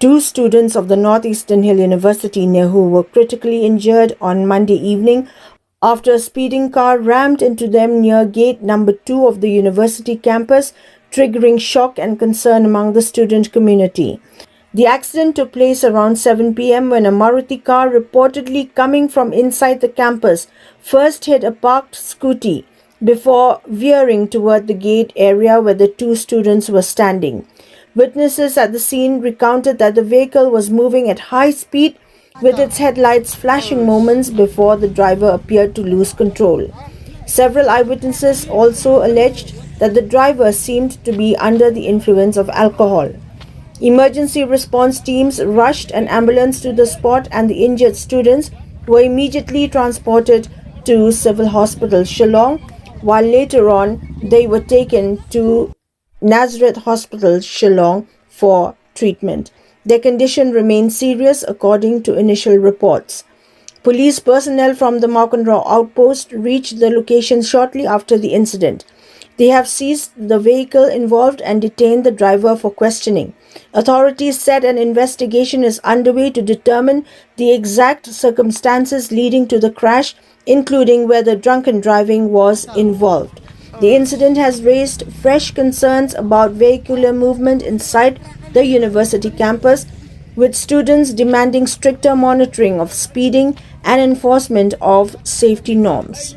Two students of the Northeastern Hill University, Nehu, were critically injured on Monday evening after a speeding car rammed into them near gate number 2 of the university campus, triggering shock and concern among the student community. The accident took place around 7 p.m. when a Maruti car, reportedly coming from inside the campus, first hit a parked scooty before veering toward the gate area where the two students were standing. Witnesses at the scene recounted that the vehicle was moving at high speed, with its headlights flashing moments before the driver appeared to lose control. Several eyewitnesses also alleged that the driver seemed to be under the influence of alcohol. Emergency response teams rushed an ambulance to the spot, and the injured students were immediately transported to Civil Hospital Shillong, while later on they were taken to Nazareth Hospital Shillong for treatment. Their condition remains serious according to initial reports. Police personnel from the Markanraw outpost reached the location shortly after the incident. They have seized the vehicle involved and detained the driver for questioning. Authorities said an investigation is underway to determine the exact circumstances leading to the crash, including whether drunken driving was involved. The incident has raised fresh concerns about vehicular movement inside the university campus, with students demanding stricter monitoring of speeding and enforcement of safety norms.